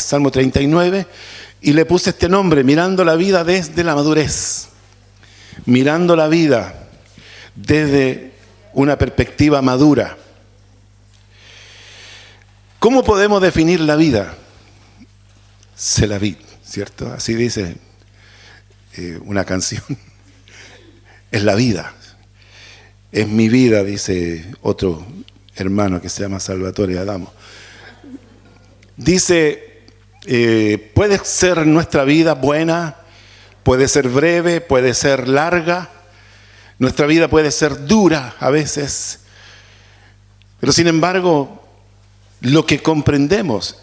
Salmo 39, y le puse este nombre, mirando la vida desde la madurez. Mirando la vida desde una perspectiva madura. ¿Cómo podemos definir la vida? C'est la vie, ¿cierto? Así dice una canción. Es la vida. Es mi vida, dice otro hermano que se llama Salvatore Adamo. Dice, puede ser nuestra vida buena, puede ser breve, puede ser larga. Nuestra vida puede ser dura a veces. Pero sin embargo, lo que comprendemos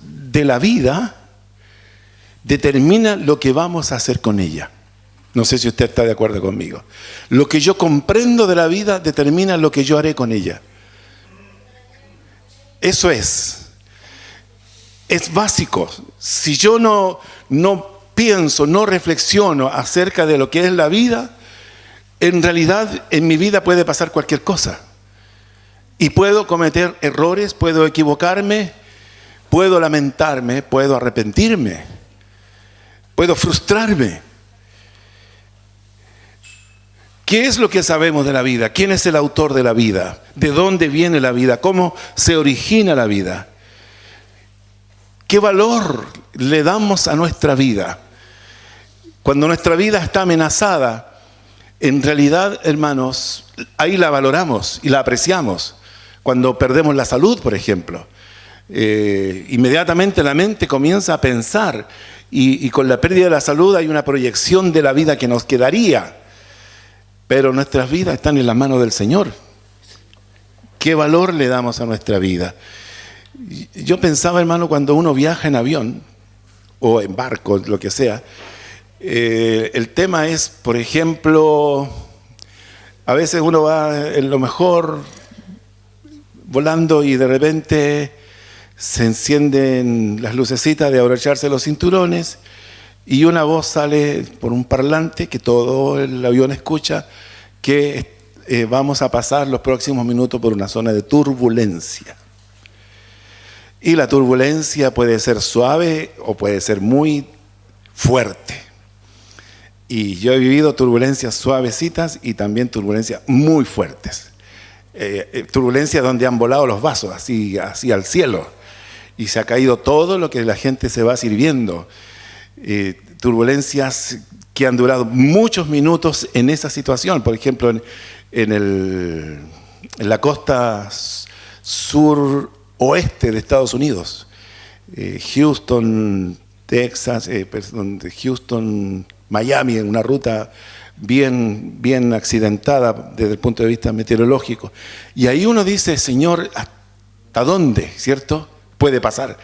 de la vida determina lo que vamos a hacer con ella. No sé si usted está de acuerdo conmigo. Lo que yo comprendo de la vida determina lo que yo haré con ella. Eso es básico. Si yo no pienso, no reflexiono acerca de lo que es la vida, en realidad en mi vida puede pasar cualquier cosa. Y puedo cometer errores, puedo equivocarme, puedo lamentarme, puedo arrepentirme, puedo frustrarme. ¿Qué es lo que sabemos de la vida? ¿Quién es el autor de la vida? ¿De dónde viene la vida? ¿Cómo se origina la vida? ¿Qué valor le damos a nuestra vida? Cuando nuestra vida está amenazada, en realidad, hermanos, ahí la valoramos y la apreciamos. Cuando perdemos la salud, por ejemplo, inmediatamente la mente comienza a pensar y con la pérdida de la salud hay una proyección de la vida que nos quedaría. Pero nuestras vidas están en las manos del Señor. ¿Qué valor le damos a nuestra vida? Yo pensaba, hermano, cuando uno viaja en avión o en barco, lo que sea, el tema es, por ejemplo, a veces uno va en lo mejor volando y de repente se encienden las lucecitas de abrocharse los cinturones y una voz sale por un parlante que todo el avión escucha que vamos a pasar los próximos minutos por una zona de turbulencia. Y la turbulencia puede ser suave o puede ser muy fuerte. Y yo he vivido turbulencias suavecitas y también turbulencias muy fuertes. Turbulencias donde han volado los vasos así al cielo y se ha caído todo lo que la gente se va sirviendo. Turbulencias que han durado muchos minutos en esa situación. Por ejemplo, en la costa suroeste de Estados Unidos, Houston, Texas, Houston, Miami, en una ruta bien accidentada desde el punto de vista meteorológico. Y ahí uno dice, Señor, ¿hasta dónde, cierto, puede pasar?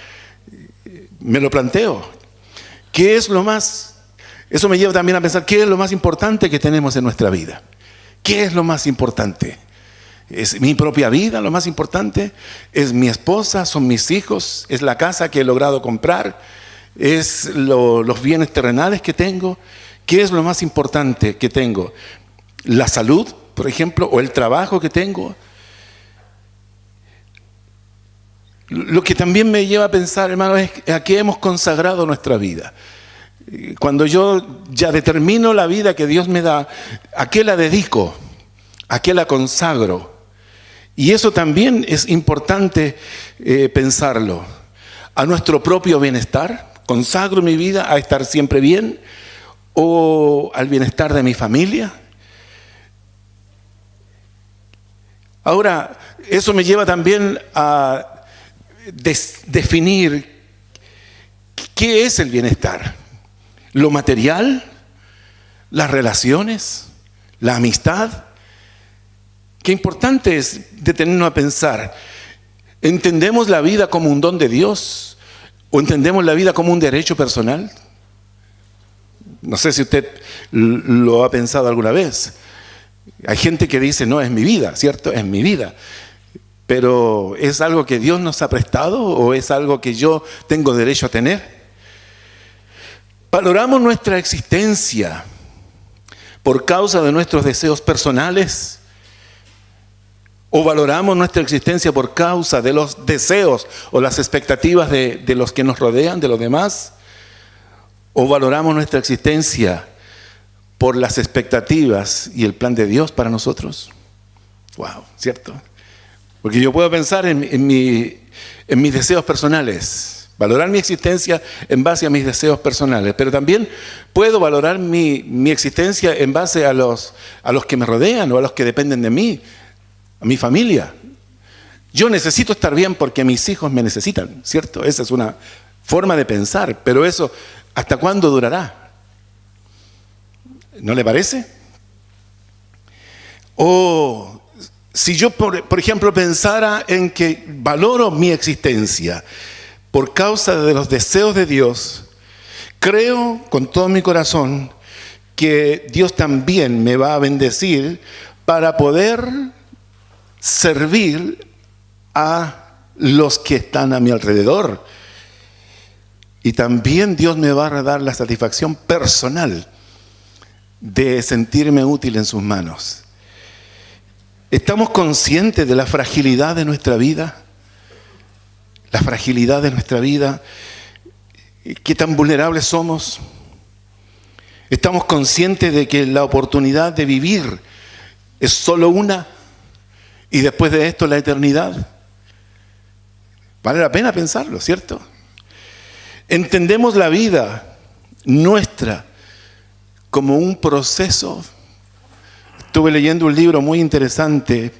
Me lo planteo. ¿Qué es lo más? Eso me lleva también a pensar, ¿qué es lo más importante que tenemos en nuestra vida? ¿Qué es lo más importante? ¿Es mi propia vida lo más importante? ¿Es mi esposa? ¿Son mis hijos? ¿Es la casa que he logrado comprar? ¿Es los bienes terrenales que tengo? ¿Qué es lo más importante que tengo? ¿La salud, por ejemplo, o el trabajo que tengo? Lo que también me lleva a pensar, hermano, es a qué hemos consagrado nuestra vida. Cuando yo ya determino la vida que Dios me da, ¿a qué la dedico? ¿A qué la consagro? Y eso también es importante pensarlo. ¿A nuestro propio bienestar? ¿Consagro mi vida a estar siempre bien? ¿O al bienestar de mi familia? Ahora, eso me lleva también a definir qué es el bienestar. ¿Lo material? ¿Las relaciones? ¿La amistad? Qué importante es detenernos a pensar. ¿Entendemos la vida como un don de Dios? ¿O entendemos la vida como un derecho personal? No sé si usted lo ha pensado alguna vez. Hay gente que dice, no, es mi vida, ¿cierto? Es mi vida. Pero ¿es algo que Dios nos ha prestado o es algo que yo tengo derecho a tener? ¿Valoramos nuestra existencia por causa de nuestros deseos personales? ¿O valoramos nuestra existencia por causa de los deseos o las expectativas de los que nos rodean, de los demás? ¿O valoramos nuestra existencia por las expectativas y el plan de Dios para nosotros? Wow, ¿cierto? Porque yo puedo pensar en mis deseos personales, valorar mi existencia en base a mis deseos personales, pero también puedo valorar mi existencia en base a los que me rodean o a los que dependen de mí, a mi familia. Yo necesito estar bien porque mis hijos me necesitan, ¿cierto? Esa es una forma de pensar, pero eso, ¿hasta cuándo durará? ¿No le parece? O si yo, por ejemplo, pensara en que valoro mi existencia por causa de los deseos de Dios, creo con todo mi corazón que Dios también me va a bendecir para poder servir a los que están a mi alrededor. Y también Dios me va a dar la satisfacción personal de sentirme útil en sus manos. ¿Estamos conscientes de la fragilidad de nuestra vida? La fragilidad de nuestra vida. ¿Qué tan vulnerables somos? ¿Estamos conscientes de que la oportunidad de vivir es solo una? Y después de esto la eternidad. Vale la pena pensarlo, ¿cierto? Entendemos la vida nuestra como un proceso. Estuve leyendo un libro muy interesante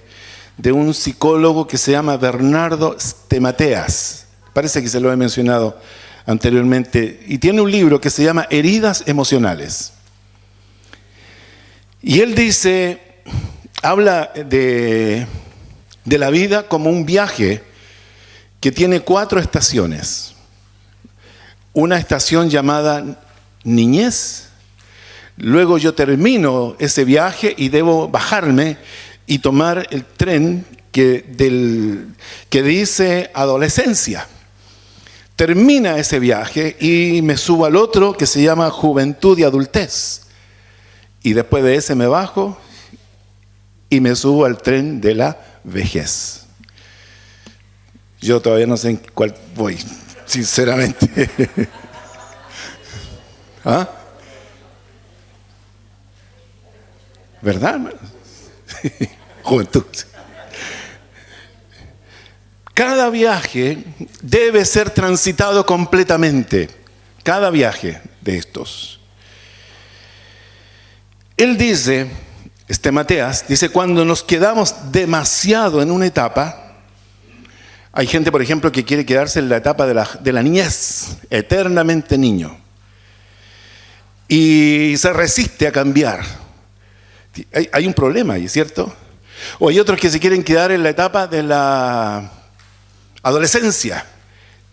de un psicólogo que se llama Bernardo Stemateas. Parece que se lo he mencionado anteriormente. Y tiene un libro que se llama Heridas Emocionales. Y él dice, habla de la vida como un viaje que tiene 4 estaciones. Una estación llamada niñez. Luego yo termino ese viaje y debo bajarme y tomar el tren que dice adolescencia. Termina ese viaje y me subo al otro que se llama juventud y adultez. Y después de ese me bajo y me subo al tren de la vejez. Yo todavía no sé en cuál voy, sinceramente. ¿Ah? ¿Verdad, hermano? Juventud. Cada viaje debe ser transitado completamente. Cada viaje de estos. Él dice, Stemateas, dice, cuando nos quedamos demasiado en una etapa, hay gente, por ejemplo, que quiere quedarse en la etapa de la niñez, eternamente niño, y se resiste a cambiar. Hay un problema ahí, ¿cierto? O hay otros que se quieren quedar en la etapa de la adolescencia,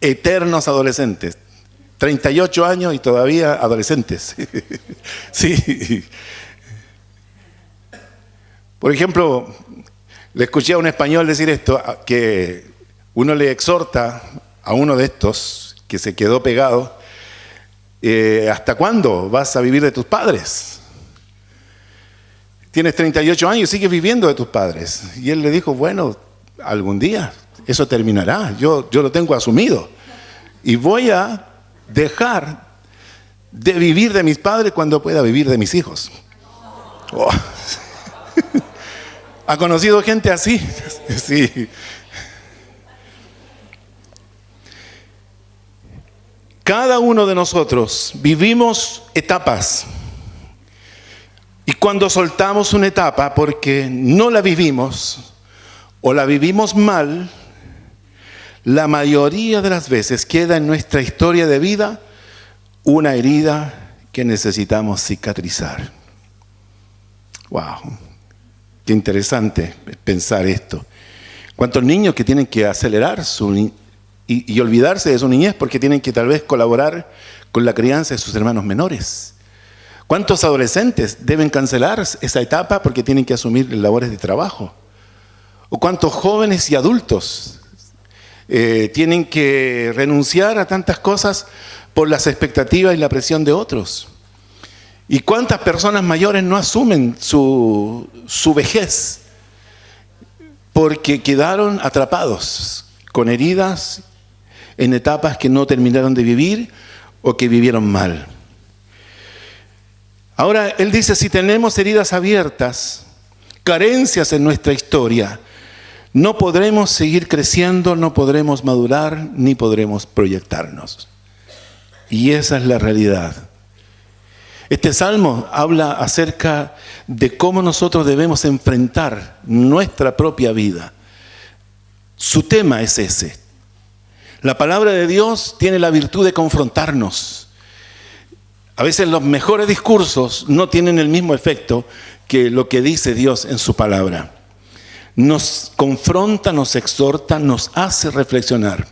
eternos adolescentes, 38 años y todavía adolescentes. Sí. Por ejemplo, le escuché a un español decir esto, que uno le exhorta a uno de estos que se quedó pegado, ¿hasta cuándo vas a vivir de tus padres? Tienes 38 años y sigues viviendo de tus padres. Y él le dijo, bueno, algún día eso terminará, yo lo tengo asumido. Y voy a dejar de vivir de mis padres cuando pueda vivir de mis hijos. Oh. ¿Ha conocido gente así? Sí. Cada uno de nosotros vivimos etapas. Y cuando soltamos una etapa porque no la vivimos o la vivimos mal, la mayoría de las veces queda en nuestra historia de vida una herida que necesitamos cicatrizar. ¡Wow! Qué interesante pensar esto. ¿Cuántos niños que tienen que acelerar y olvidarse de su niñez porque tienen que tal vez colaborar con la crianza de sus hermanos menores? ¿Cuántos adolescentes deben cancelar esa etapa porque tienen que asumir labores de trabajo? ¿O cuántos jóvenes y adultos tienen que renunciar a tantas cosas por las expectativas y la presión de otros? ¿Y cuántas personas mayores no asumen su vejez porque quedaron atrapados con heridas en etapas que no terminaron de vivir o que vivieron mal. Ahora, él dice, si tenemos heridas abiertas, carencias en nuestra historia, no podremos seguir creciendo, no podremos madurar, ni podremos proyectarnos. Y esa es la realidad. Este salmo habla acerca de cómo nosotros debemos enfrentar nuestra propia vida. Su tema es ese. La palabra de Dios tiene la virtud de confrontarnos. A veces los mejores discursos no tienen el mismo efecto que lo que dice Dios en su palabra. Nos confronta, nos exhorta, nos hace reflexionar.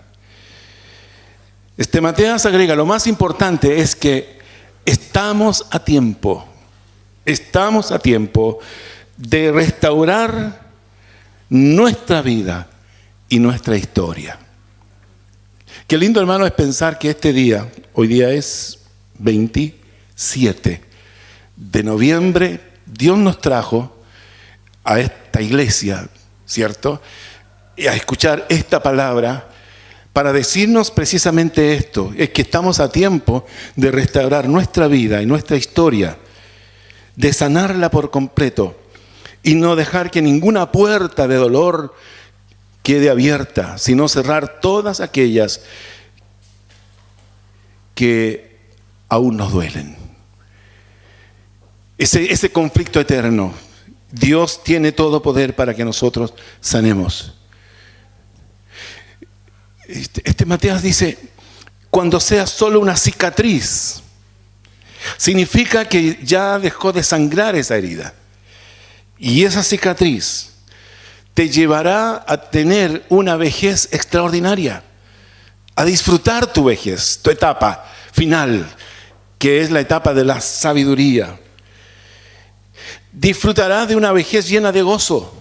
Matías agrega, lo más importante es que estamos a tiempo de restaurar nuestra vida y nuestra historia. Qué lindo, hermano, es pensar que este día, hoy día es 27 de noviembre, Dios nos trajo a esta iglesia, ¿cierto? Y a escuchar esta palabra para decirnos precisamente esto, es que estamos a tiempo de restaurar nuestra vida y nuestra historia, de sanarla por completo y no dejar que ninguna puerta de dolor quede abierta, sino cerrar todas aquellas que aún nos duelen. Ese conflicto eterno, Dios tiene todo poder para que nosotros sanemos. Matías dice, cuando sea solo una cicatriz, significa que ya dejó de sangrar esa herida. Y esa cicatriz te llevará a tener una vejez extraordinaria, a disfrutar tu vejez, tu etapa final, que es la etapa de la sabiduría. Disfrutarás de una vejez llena de gozo,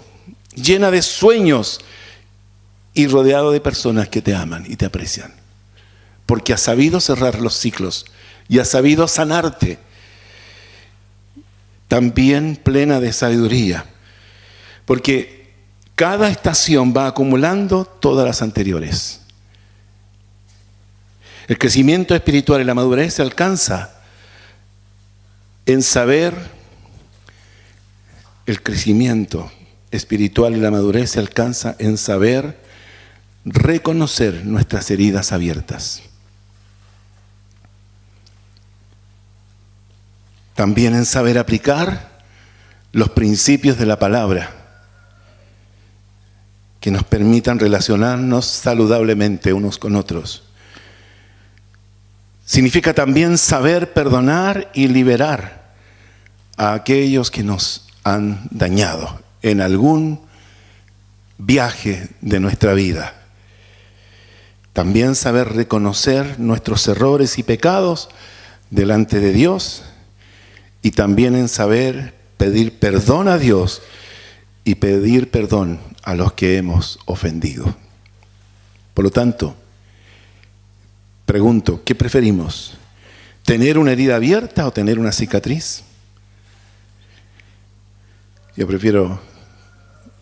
llena de sueños y rodeado de personas que te aman y te aprecian. Porque has sabido cerrar los ciclos y has sabido sanarte. También plena de sabiduría. Porque cada estación va acumulando todas las anteriores. El crecimiento espiritual y la madurez se alcanza en saber. El crecimiento espiritual y la madurez se alcanza en saber reconocer nuestras heridas abiertas. También en saber aplicar los principios de la palabra que nos permitan relacionarnos saludablemente unos con otros. Significa también saber perdonar y liberar a aquellos que nos han dañado en algún viaje de nuestra vida. También saber reconocer nuestros errores y pecados delante de Dios y también en saber pedir perdón a Dios y pedir perdón a los que hemos ofendido. Por lo tanto, pregunto, ¿qué preferimos? ¿Tener una herida abierta o tener una cicatriz? Yo prefiero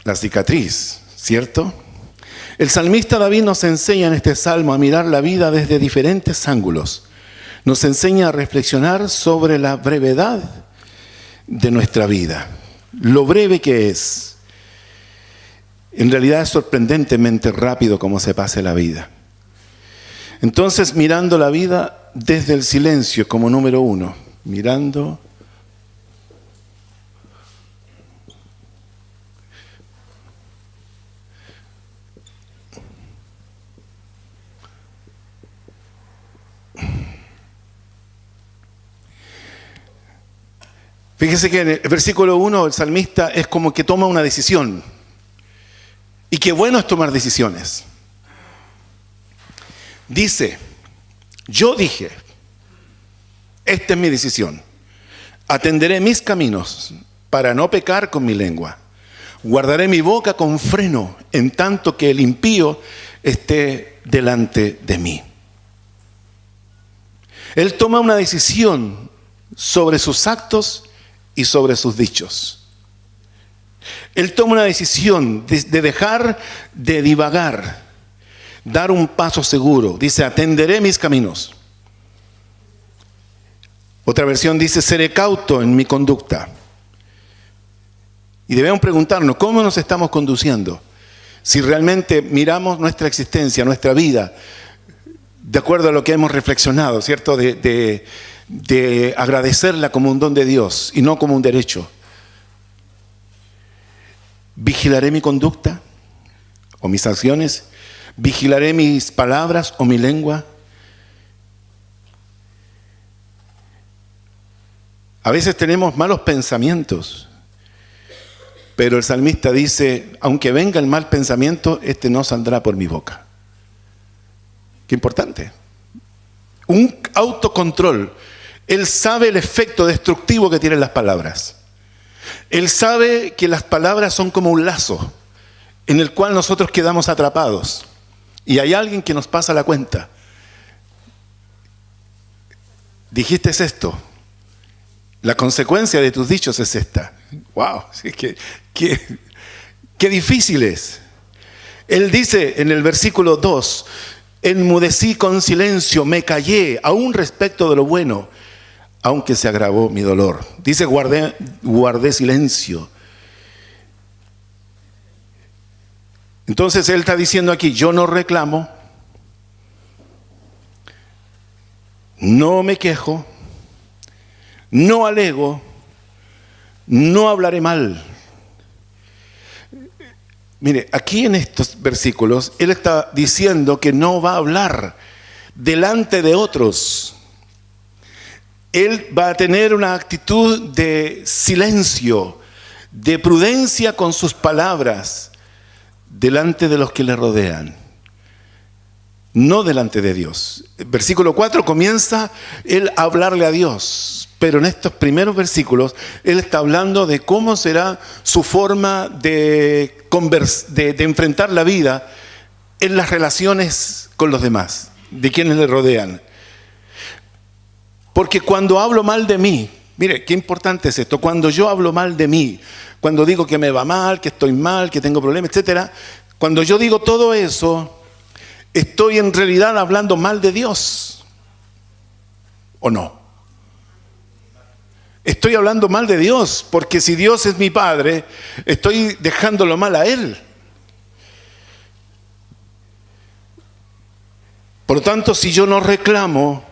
la cicatriz, ¿cierto? El salmista David nos enseña en este salmo a mirar la vida desde diferentes ángulos. Nos enseña a reflexionar sobre la brevedad de nuestra vida, lo breve que es. En realidad es sorprendentemente rápido como se pasa la vida. Entonces, mirando la vida desde el silencio como número uno, mirando fíjese que en el versículo 1 el salmista es como que toma una decisión. Y qué bueno es tomar decisiones. Dice, yo dije, esta es mi decisión. Atenderé mis caminos para no pecar con mi lengua. Guardaré mi boca con freno en tanto que el impío esté delante de mí. Él toma una decisión sobre sus actos y sobre sus dichos. Él toma una decisión de dejar de divagar, dar un paso seguro. Dice, atenderé mis caminos. Otra versión dice, seré cauto en mi conducta. Y debemos preguntarnos, ¿cómo nos estamos conduciendo? Si realmente miramos nuestra existencia, nuestra vida, de acuerdo a lo que hemos reflexionado, ¿cierto? De agradecerla como un don de Dios y no como un derecho. ¿Vigilaré mi conducta o mis acciones? ¿Vigilaré mis palabras o mi lengua? A veces tenemos malos pensamientos, pero el salmista dice, aunque venga el mal pensamiento, este no saldrá por mi boca. Qué importante. Un autocontrol. Él sabe el efecto destructivo que tienen las palabras. Él sabe que las palabras son como un lazo en el cual nosotros quedamos atrapados. Y hay alguien que nos pasa la cuenta. Dijiste esto. La consecuencia de tus dichos es esta. ¡Wow! ¡Qué difícil es! Él dice en el versículo 2, enmudecí con silencio, me callé, aún respecto de lo bueno, aunque se agravó mi dolor. Dice, guardé silencio. Entonces él está diciendo aquí, yo no reclamo, no me quejo, no alego, no hablaré mal. Mire, aquí en estos versículos, él está diciendo que no va a hablar delante de otros. Él va a tener una actitud de silencio, de prudencia con sus palabras, delante de los que le rodean, no delante de Dios. El versículo 4 comienza él a hablarle a Dios, pero en estos primeros versículos él está hablando de cómo será su forma de enfrentar la vida en las relaciones con los demás, de quienes le rodean. Porque cuando hablo mal de mí, mire, qué importante es esto, cuando yo hablo mal de mí, cuando digo que me va mal, que estoy mal, que tengo problemas, etcétera, cuando yo digo todo eso, estoy en realidad hablando mal de Dios, ¿o no? Estoy hablando mal de Dios, porque si Dios es mi Padre, estoy dejándolo mal a Él. Por lo tanto, si yo no reclamo,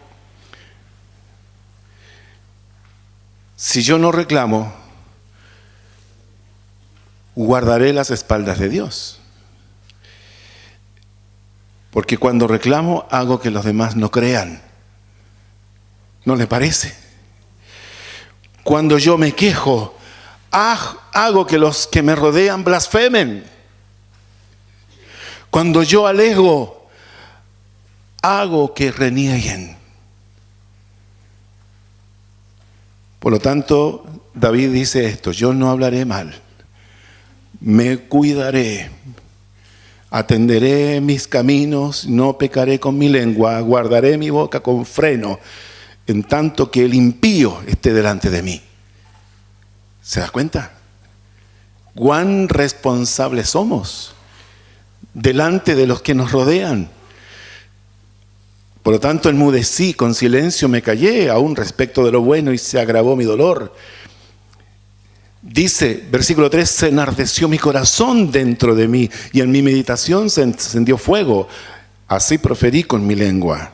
guardaré las espaldas de Dios. Porque cuando reclamo, hago que los demás no crean. ¿No le parece? Cuando yo me quejo, hago que los que me rodean blasfemen. Cuando yo alego, hago que renieguen. Por lo tanto, David dice esto, yo no hablaré mal, me cuidaré, atenderé mis caminos, no pecaré con mi lengua, guardaré mi boca con freno, en tanto que el impío esté delante de mí. ¿Se da cuenta? ¿Cuán responsables somos delante de los que nos rodean? Por lo tanto, enmudecí, con silencio me callé, aún respecto de lo bueno, y se agravó mi dolor. Dice, versículo 3, se enardeció mi corazón dentro de mí, y en mi meditación se encendió fuego. Así proferí con mi lengua.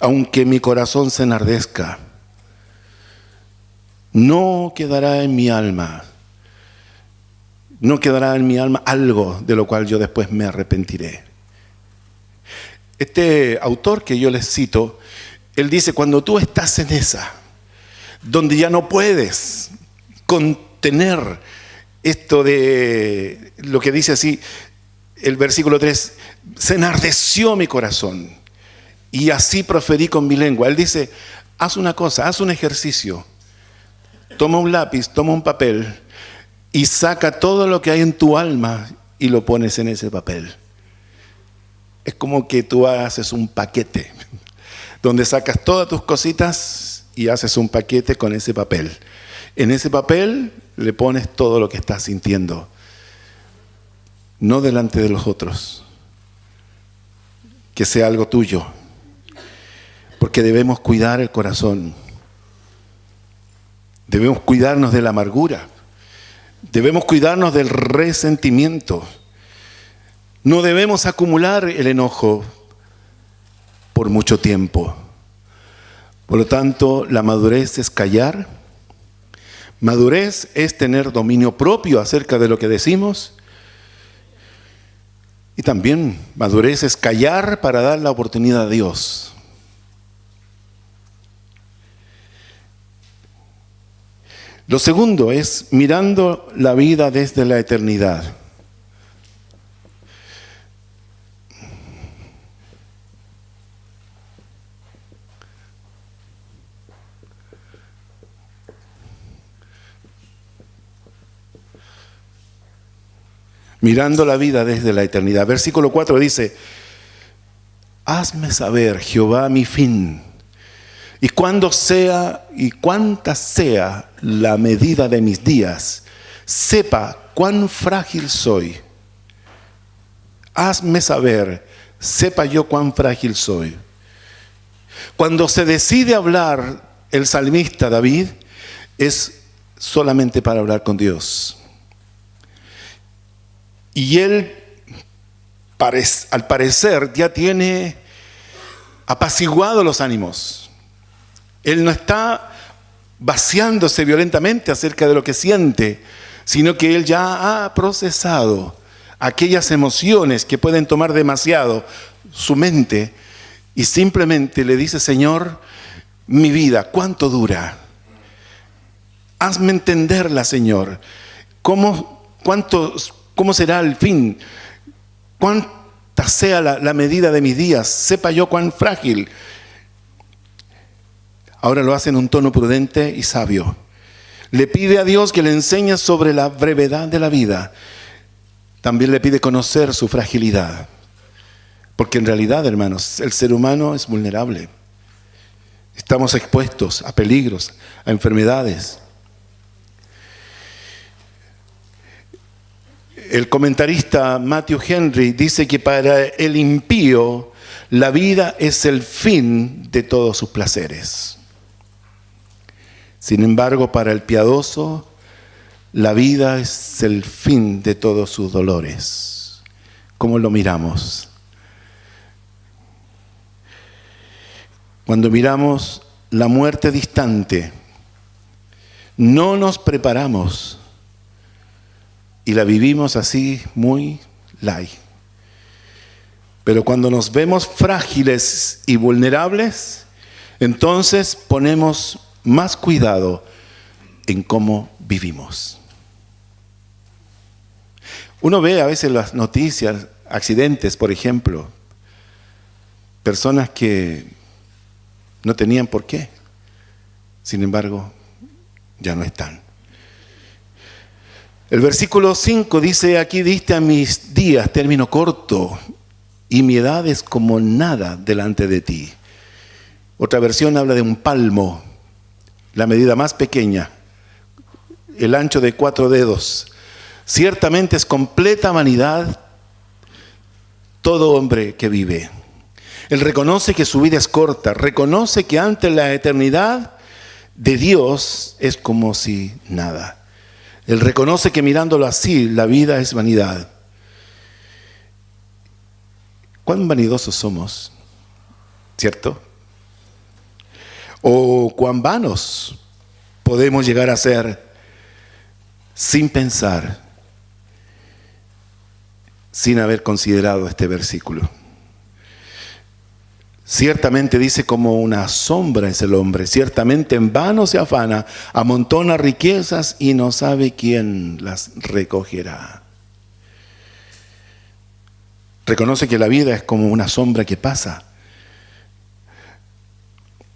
Aunque mi corazón se enardezca, no quedará en mi alma algo de lo cual yo después me arrepentiré. Este autor que yo les cito, él dice, cuando tú estás en esa, donde ya no puedes contener esto de lo que dice así, el versículo 3, se enardeció mi corazón y así proferí con mi lengua. Él dice, haz una cosa, haz un ejercicio, toma un lápiz, toma un papel y saca todo lo que hay en tu alma y lo pones en ese papel. Es como que tú haces un paquete, donde sacas todas tus cositas y haces un paquete con ese papel. En ese papel le pones todo lo que estás sintiendo, no delante de los otros, que sea algo tuyo, porque debemos cuidar el corazón, debemos cuidarnos de la amargura, debemos cuidarnos del resentimiento, no debemos acumular el enojo por mucho tiempo. Por lo tanto, la madurez es callar, madurez es tener dominio propio acerca de lo que decimos, y también madurez es callar para dar la oportunidad a Dios. Lo segundo es mirando la vida desde la eternidad. Mirando la vida desde la eternidad. Versículo 4 dice: hazme saber, Jehová, mi fin, y cuándo sea y cuánta sea la medida de mis días, sepa cuán frágil soy. Hazme saber, sepa yo cuán frágil soy. Cuando se decide hablar el salmista David, es solamente para hablar con Dios. Y él, al parecer, ya tiene apaciguado los ánimos. Él no está vaciándose violentamente acerca de lo que siente, sino que él ya ha procesado aquellas emociones que pueden tomar demasiado su mente y simplemente le dice: Señor, mi vida, ¿cuánto dura? Hazme entenderla, Señor. ¿Cómo será el fin? Cuánta sea la medida de mis días, sepa yo cuán frágil. Ahora lo hace en un tono prudente y sabio. Le pide a Dios que le enseñe sobre la brevedad de la vida. También le pide conocer su fragilidad. Porque en realidad, hermanos, el ser humano es vulnerable. Estamos expuestos a peligros, a enfermedades. El comentarista Matthew Henry dice que para el impío la vida es el fin de todos sus placeres. Sin embargo, para el piadoso, la vida es el fin de todos sus dolores. ¿Cómo lo miramos? Cuando miramos la muerte distante, no nos preparamos y la vivimos así muy light. Pero cuando nos vemos frágiles y vulnerables, entonces ponemos más cuidado en cómo vivimos. Uno ve a veces las noticias, accidentes, por ejemplo, personas que no tenían por qué, sin embargo, ya no están. El versículo 5 dice: aquí diste a mis días término corto, y mi edad es como nada delante de ti. Otra versión habla de un palmo, la medida más pequeña, el ancho de 4 dedos. Ciertamente es completa vanidad todo hombre que vive. Él reconoce que su vida es corta, reconoce que ante la eternidad de Dios es como si nada. Él reconoce que mirándolo así, la vida es vanidad. ¿Cuán vanidosos somos? ¿Cierto? O cuán vanos podemos llegar a ser sin pensar, sin haber considerado este versículo. Ciertamente dice: como una sombra es el hombre, ciertamente en vano se afana, amontona riquezas y no sabe quién las recogerá. Reconoce que la vida es como una sombra que pasa.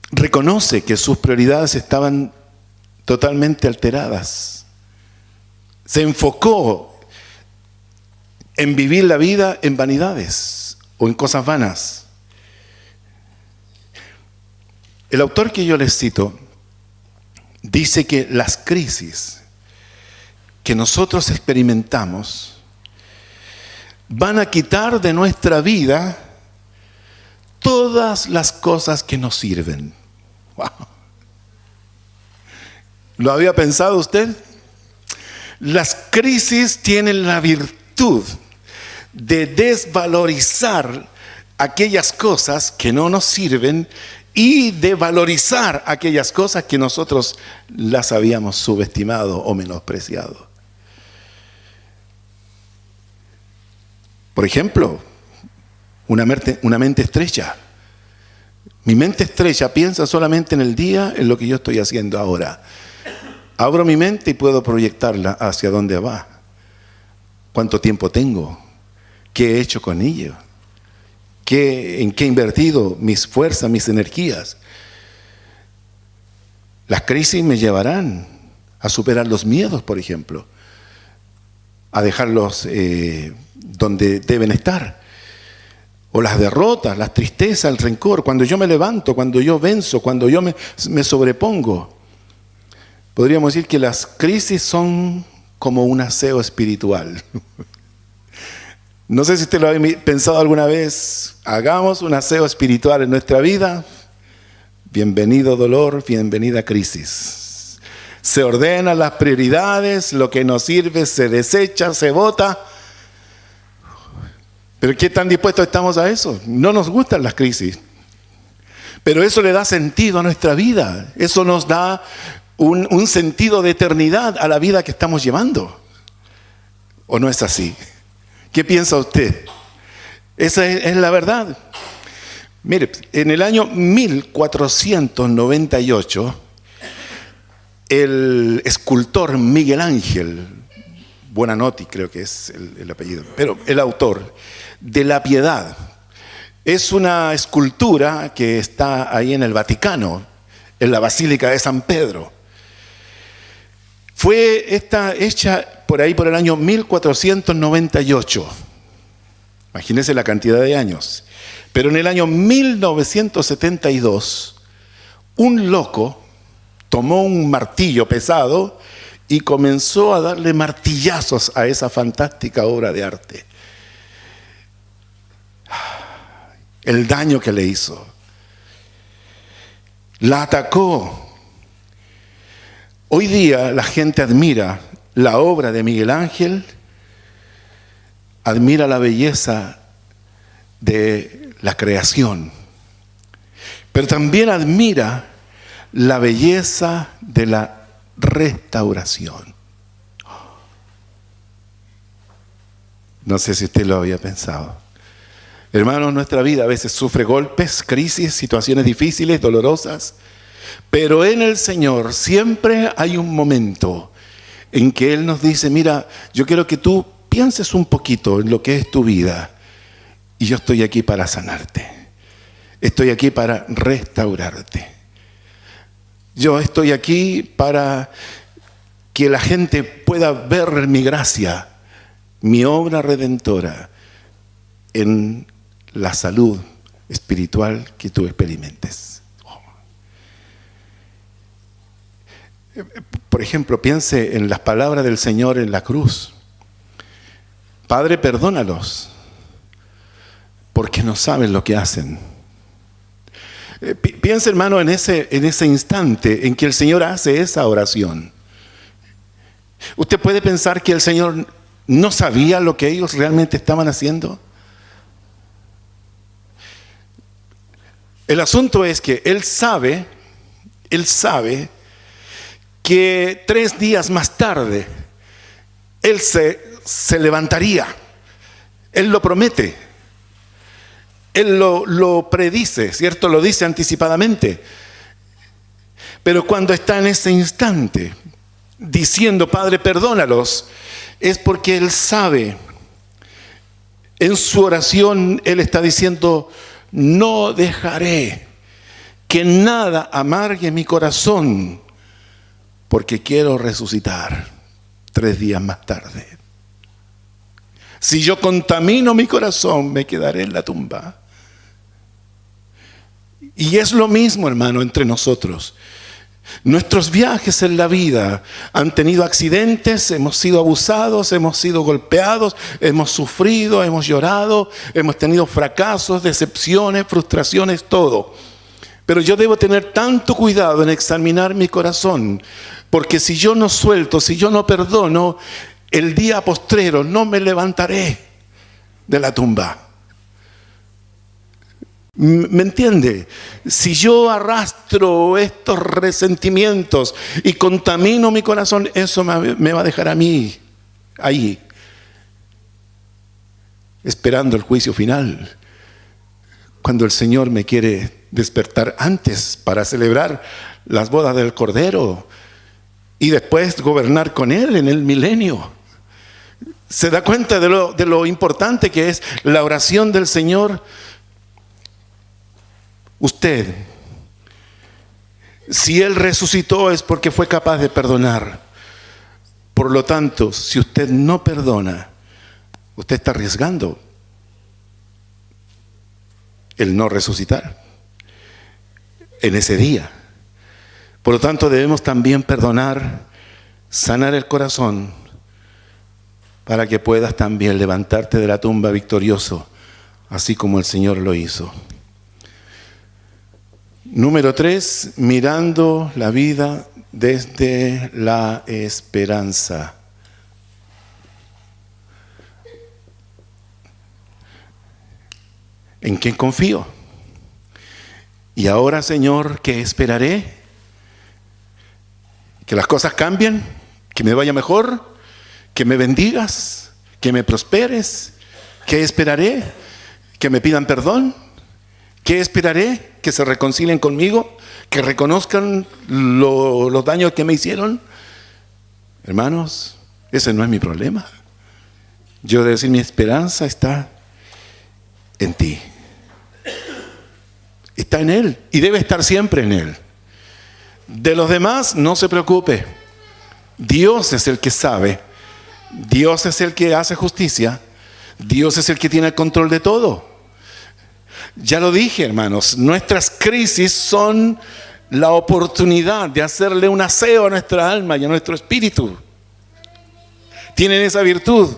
Reconoce que sus prioridades estaban totalmente alteradas. Se enfocó en vivir la vida en vanidades o en cosas vanas. El autor que yo les cito dice que las crisis que nosotros experimentamos van a quitar de nuestra vida todas las cosas que nos sirven. Wow. ¿Lo había pensado usted? Las crisis tienen la virtud de desvalorizar aquellas cosas que no nos sirven y de valorizar aquellas cosas que nosotros las habíamos subestimado o menospreciado. Por ejemplo, una mente estrecha. Mi mente estrecha piensa solamente en el día, en lo que yo estoy haciendo ahora. Abro mi mente y puedo proyectarla hacia dónde va. ¿Cuánto tiempo tengo? ¿Qué he hecho con ello? ¿En qué he invertido mis fuerzas, mis energías? Las crisis me llevarán a superar los miedos, por ejemplo, a dejarlos donde deben estar. O las derrotas, las tristezas, el rencor, cuando yo me levanto, cuando yo venzo, cuando yo me sobrepongo. Podríamos decir que las crisis son como un aseo espiritual. No sé si usted lo ha pensado alguna vez. Hagamos un aseo espiritual en nuestra vida. Bienvenido dolor, bienvenida crisis. Se ordenan las prioridades, lo que nos sirve se desecha, se bota. Pero ¿qué tan dispuestos estamos a eso? No nos gustan las crisis. Pero eso le da sentido a nuestra vida. Eso nos da un sentido de eternidad a la vida que estamos llevando. ¿O no es así? ¿Qué piensa usted? Esa es la verdad. Mire, en el año 1498, el escultor Miguel Ángel Buonanotte, creo que es el apellido, pero el autor de La Piedad, es una escultura que está ahí en el Vaticano, en la Basílica de San Pedro. Fue hecha por ahí por el año 1498. Imagínense la cantidad de años. Pero en el año 1972, un loco tomó un martillo pesado y comenzó a darle martillazos a esa fantástica obra de arte. El daño que le hizo. La atacó. Hoy día la gente admira la obra de Miguel Ángel, admira la belleza de la creación, pero también admira la belleza de la restauración. No sé si usted lo había pensado. Hermanos, nuestra vida a veces sufre golpes, crisis, situaciones difíciles, dolorosas, pero en el Señor siempre hay un momento en que Él nos dice, mira, yo quiero que tú pienses un poquito en lo que es tu vida y yo estoy aquí para sanarte. Estoy aquí para restaurarte. Yo estoy aquí para que la gente pueda ver mi gracia, mi obra redentora en la salud espiritual que tú experimentes. Por ejemplo, piense en las palabras del Señor en la cruz. Padre, perdónalos, porque no saben lo que hacen. Piense, hermano, en ese instante en que el Señor hace esa oración. ¿Usted puede pensar que el Señor no sabía lo que ellos realmente estaban haciendo? El asunto es que Él sabe que 3 días más tarde Él se levantaría. Él lo promete. Él lo predice, ¿cierto? Lo dice anticipadamente. Pero cuando está en ese instante diciendo, Padre, perdónalos, es porque Él sabe. En su oración Él está diciendo, no dejaré que nada amargue mi corazón, porque quiero resucitar 3 días más tarde. Si yo contamino mi corazón, me quedaré en la tumba. Y es lo mismo, hermano, entre nosotros. Nuestros viajes en la vida han tenido accidentes, hemos sido abusados, hemos sido golpeados, hemos sufrido, hemos llorado, hemos tenido fracasos, decepciones, frustraciones, todo. Pero yo debo tener tanto cuidado en examinar mi corazón, porque si yo no suelto, si yo no perdono, el día postrero no me levantaré de la tumba. ¿Me entiende? Si yo arrastro estos resentimientos y contamino mi corazón, eso me va a dejar a mí ahí, esperando el juicio final, cuando el Señor me quiere despertar antes para celebrar las bodas del Cordero y después gobernar con Él en el milenio. ¿Se da cuenta de lo importante que es la oración del Señor? Usted, si Él resucitó es porque fue capaz de perdonar. Por lo tanto, si usted no perdona, usted está arriesgando el no resucitar en ese día. Por lo tanto, debemos también perdonar, sanar el corazón, para que puedas también levantarte de la tumba victorioso, así como el Señor lo hizo. Número 3, mirando la vida desde la esperanza. ¿En quién confío? Y ahora, Señor, ¿qué esperaré? ¿Que las cosas cambien? ¿Que me vaya mejor? ¿Que me bendigas? ¿Que me prosperes? ¿Qué esperaré? ¿Que me pidan perdón? ¿Qué esperaré? ¿Que se reconcilien conmigo? ¿Que reconozcan los daños que me hicieron? Hermanos, ese no es mi problema. Yo debo decir, mi esperanza está en ti. Está en Él y debe estar siempre en Él. De los demás, no se preocupe. Dios es el que sabe. Dios es el que hace justicia. Dios es el que tiene el control de todo. Ya lo dije, hermanos, nuestras crisis son la oportunidad de hacerle un aseo a nuestra alma y a nuestro espíritu. Tienen esa virtud.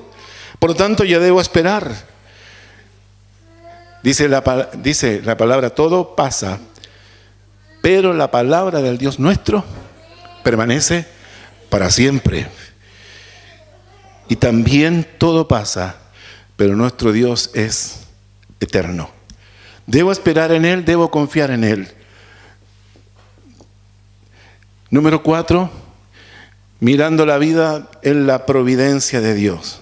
Por lo tanto, yo debo esperar. Dice la palabra, todo pasa, pero la palabra del Dios nuestro permanece para siempre. Y también todo pasa, pero nuestro Dios es eterno. Debo esperar en Él, debo confiar en Él. Número 4, mirando la vida en la providencia de Dios.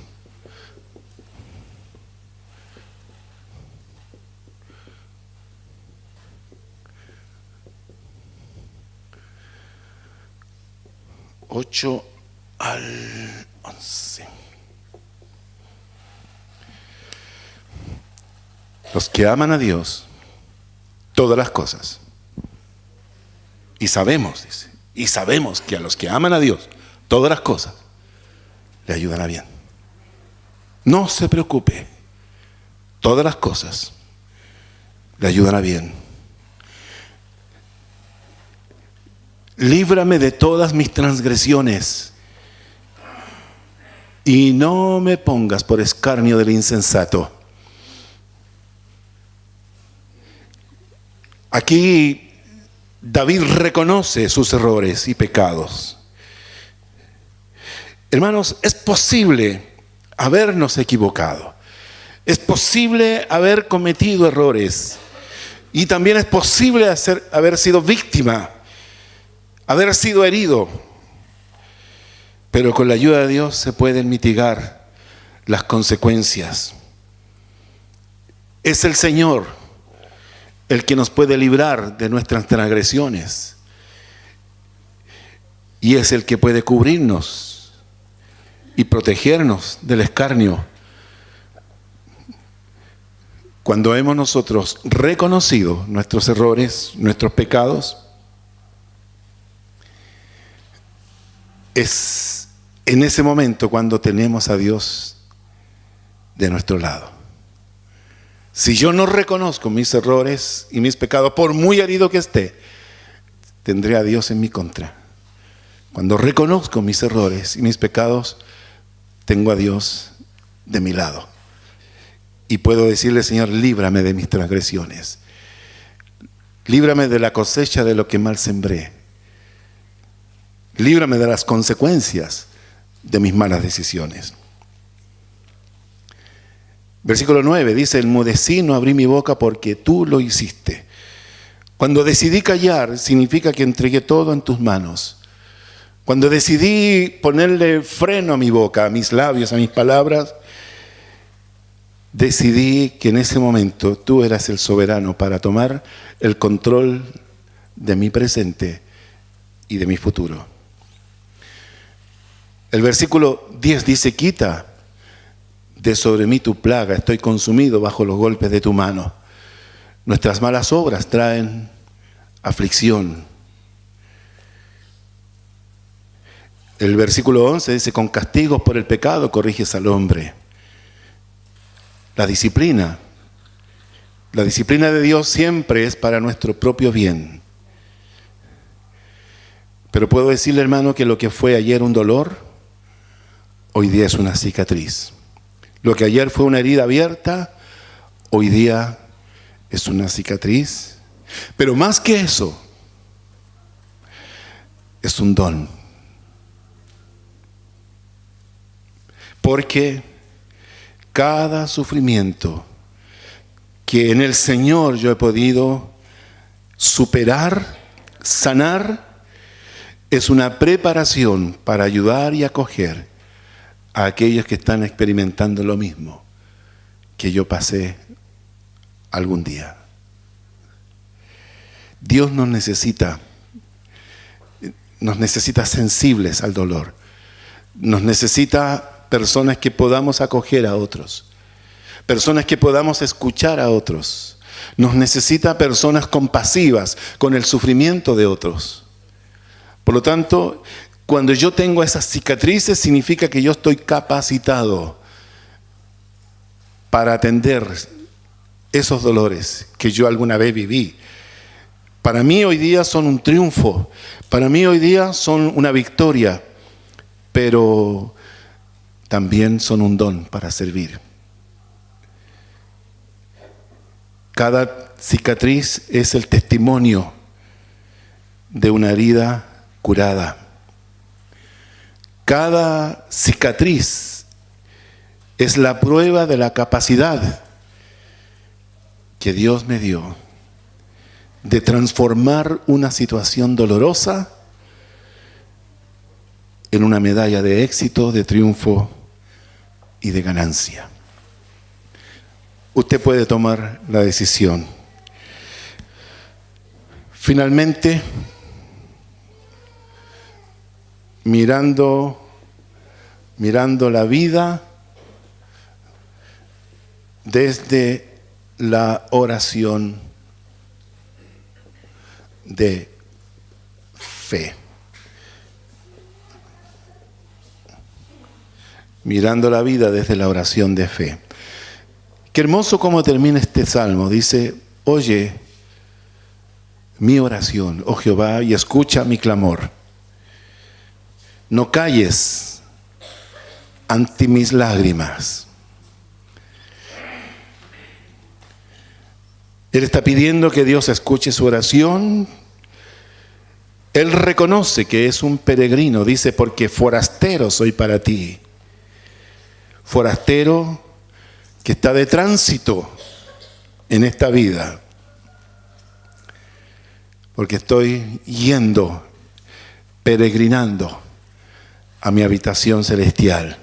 Ocho al 11. Los que aman a Dios, todas las cosas. Y sabemos, dice, y sabemos que a los que aman a Dios, todas las cosas le ayudan a bien. No se preocupe, todas las cosas le ayudan a bien. Líbrame de todas mis transgresiones y no me pongas por escarnio del insensato. Aquí David reconoce sus errores y pecados. Hermanos, es posible habernos equivocado. Es posible haber cometido errores. Y también es posible haber sido víctima, haber sido herido. Pero con la ayuda de Dios se pueden mitigar las consecuencias. Es el Señor el que nos puede librar de nuestras transgresiones. Y es el que puede cubrirnos y protegernos del escarnio. Cuando hemos nosotros reconocido nuestros errores, nuestros pecados, es en ese momento cuando tenemos a Dios de nuestro lado. Si yo no reconozco mis errores y mis pecados, por muy herido que esté, tendré a Dios en mi contra. Cuando reconozco mis errores y mis pecados, tengo a Dios de mi lado. Y puedo decirle, Señor, líbrame de mis transgresiones. Líbrame de la cosecha de lo que mal sembré. Líbrame de las consecuencias de mis malas decisiones. Versículo 9 dice, enmudecí, no abrí mi boca porque tú lo hiciste. Cuando decidí callar, significa que entregué todo en tus manos. Cuando decidí ponerle freno a mi boca, a mis labios, a mis palabras, decidí que en ese momento tú eras el soberano para tomar el control de mi presente y de mi futuro. El versículo 10 dice, quita de sobre mí tu plaga, estoy consumido bajo los golpes de tu mano. Nuestras malas obras traen aflicción. El versículo 11 dice, con castigos por el pecado corriges al hombre. La disciplina de Dios siempre es para nuestro propio bien. Pero puedo decirle, hermano, que lo que fue ayer un dolor, hoy día es una cicatriz. Lo que ayer fue una herida abierta, hoy día es una cicatriz. Pero más que eso, es un don. Porque cada sufrimiento que en el Señor yo he podido superar, sanar, es una preparación para ayudar y acoger a aquellos que están experimentando lo mismo que yo pasé algún día. Dios nos necesita sensibles al dolor. Nos necesita personas que podamos acoger a otros. Personas que podamos escuchar a otros. Nos necesita personas compasivas con el sufrimiento de otros. Por lo tanto, cuando yo tengo esas cicatrices, significa que yo estoy capacitado para atender esos dolores que yo alguna vez viví. Para mí hoy día son un triunfo, para mí hoy día son una victoria, pero también son un don para servir. Cada cicatriz es el testimonio de una herida curada. Cada cicatriz es la prueba de la capacidad que Dios me dio de transformar una situación dolorosa en una medalla de éxito, de triunfo y de ganancia. Usted puede tomar la decisión. Finalmente, mirando la vida desde la oración de fe. Mirando la vida desde la oración de fe. Qué hermoso cómo termina este salmo. Dice, oye mi oración, oh Jehová, y escucha mi clamor. No calles ante mis lágrimas. Él está pidiendo que Dios escuche su oración. Él reconoce que es un peregrino. Dice, porque forastero soy para ti. Forastero que está de tránsito en esta vida. Porque estoy yendo, peregrinando a mi habitación celestial.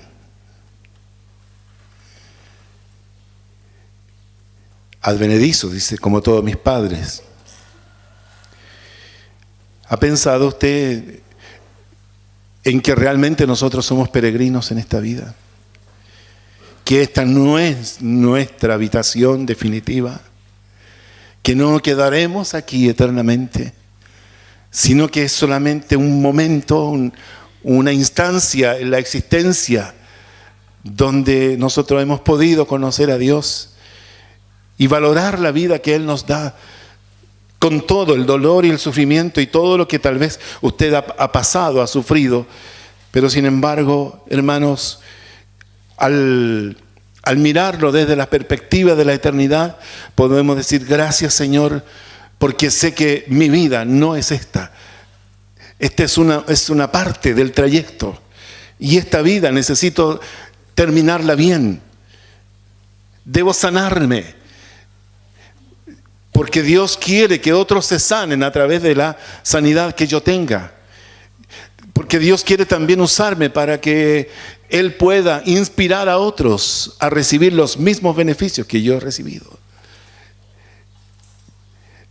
Advenedizo, dice, como todos mis padres. ¿Ha pensado usted en que realmente nosotros somos peregrinos en esta vida? Que esta no es nuestra habitación definitiva, que no quedaremos aquí eternamente, sino que es solamente un momento, una instancia en la existencia donde nosotros hemos podido conocer a Dios y valorar la vida que Él nos da con todo el dolor y el sufrimiento y todo lo que tal vez usted ha pasado, ha sufrido. Pero sin embargo, hermanos, al mirarlo desde la perspectiva de la eternidad, podemos decir: gracias, Señor, porque sé que mi vida no es esta. Esta es una parte del trayecto. Y esta vida necesito terminarla bien. Debo sanarme. Porque Dios quiere que otros se sanen a través de la sanidad que yo tenga. Porque Dios quiere también usarme para que Él pueda inspirar a otros a recibir los mismos beneficios que yo he recibido.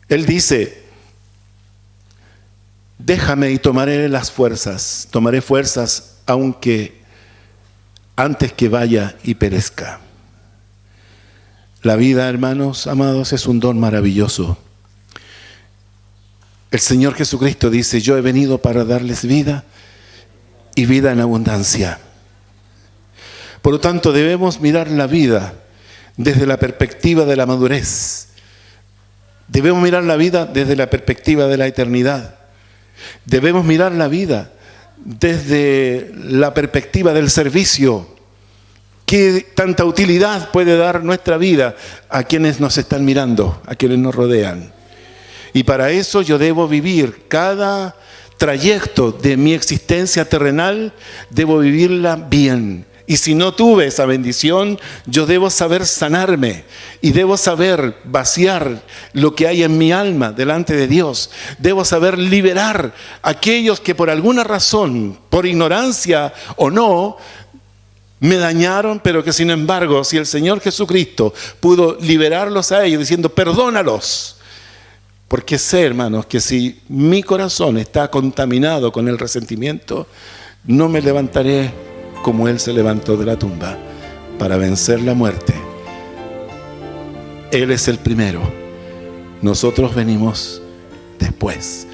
Él dice: déjame y tomaré fuerzas aunque antes que vaya y perezca. La vida, hermanos amados, es un don maravilloso. El Señor Jesucristo dice: yo he venido para darles vida y vida en abundancia. Por lo tanto, debemos mirar la vida desde la perspectiva de la madurez. Debemos mirar la vida desde la perspectiva de la eternidad. Debemos mirar la vida desde la perspectiva del servicio. ¿Qué tanta utilidad puede dar nuestra vida a quienes nos están mirando, a quienes nos rodean? Y para eso yo debo vivir cada trayecto de mi existencia terrenal, debo vivirla bien. Y si no tuve esa bendición, yo debo saber sanarme y debo saber vaciar lo que hay en mi alma delante de Dios. Debo saber liberar a aquellos que por alguna razón, por ignorancia o no, me dañaron, pero que sin embargo, si el Señor Jesucristo pudo liberarlos a ellos diciendo: perdónalos. Porque sé, hermanos, que si mi corazón está contaminado con el resentimiento, no me levantaré como Él se levantó de la tumba para vencer la muerte. Él es el primero. Nosotros venimos después.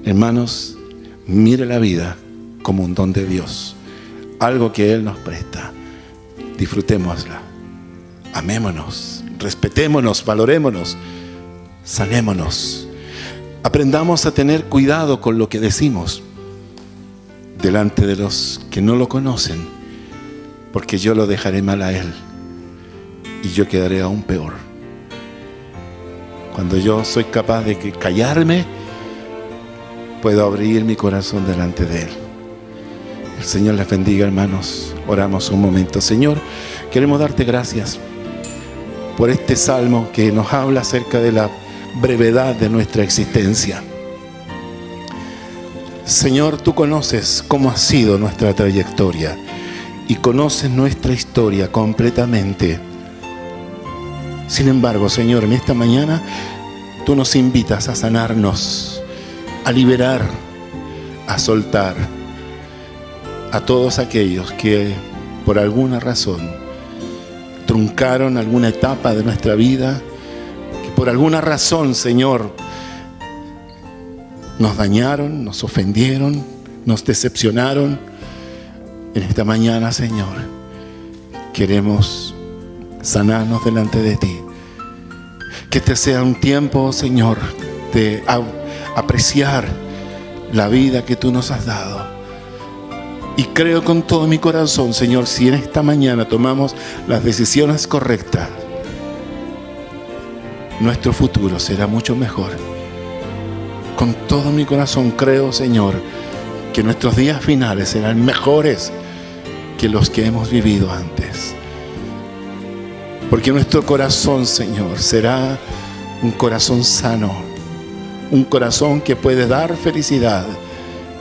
Hermanos, mire la vida como un don de Dios. Algo que Él nos presta. Disfrutémosla. Amémonos. Respetémonos. Valorémonos. Sanémonos. Aprendamos a tener cuidado con lo que decimos delante de los que no lo conocen, porque yo lo dejaré mal a Él y yo quedaré aún peor. Cuando yo soy capaz de callarme, puedo abrir mi corazón delante de Él. El Señor les bendiga, hermanos. Oramos un momento. Señor, queremos darte gracias por este salmo que nos habla acerca de la brevedad de nuestra existencia. Señor, tú conoces cómo ha sido nuestra trayectoria y conoces nuestra historia completamente. Sin embargo, Señor, en esta mañana tú nos invitas a sanarnos, a liberar, a soltar a todos aquellos que por alguna razón truncaron alguna etapa de nuestra vida, que por alguna razón, Señor, nos dañaron, nos ofendieron, nos decepcionaron. En esta mañana, Señor, queremos sanarnos delante de ti. Que este sea un tiempo, Señor, de apreciar la vida que tú nos has dado. Y creo con todo mi corazón, Señor, si en esta mañana tomamos las decisiones correctas, nuestro futuro será mucho mejor. Con todo mi corazón creo, Señor, que nuestros días finales serán mejores que los que hemos vivido antes. Porque nuestro corazón, Señor, será un corazón sano, un corazón que puede dar felicidad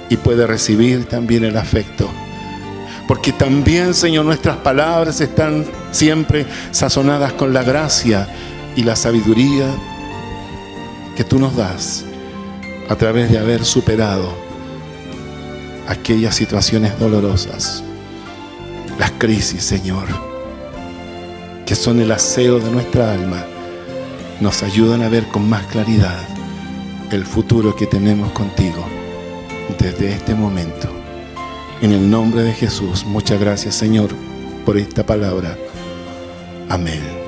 y puede recibir también el afecto. Porque también, Señor, nuestras palabras están siempre sazonadas con la gracia y la sabiduría que tú nos das a través de haber superado aquellas situaciones dolorosas, las crisis, Señor, que son el aseo de nuestra alma, nos ayudan a ver con más claridad el futuro que tenemos contigo desde este momento. En el nombre de Jesús, muchas gracias, Señor, por esta palabra. Amén.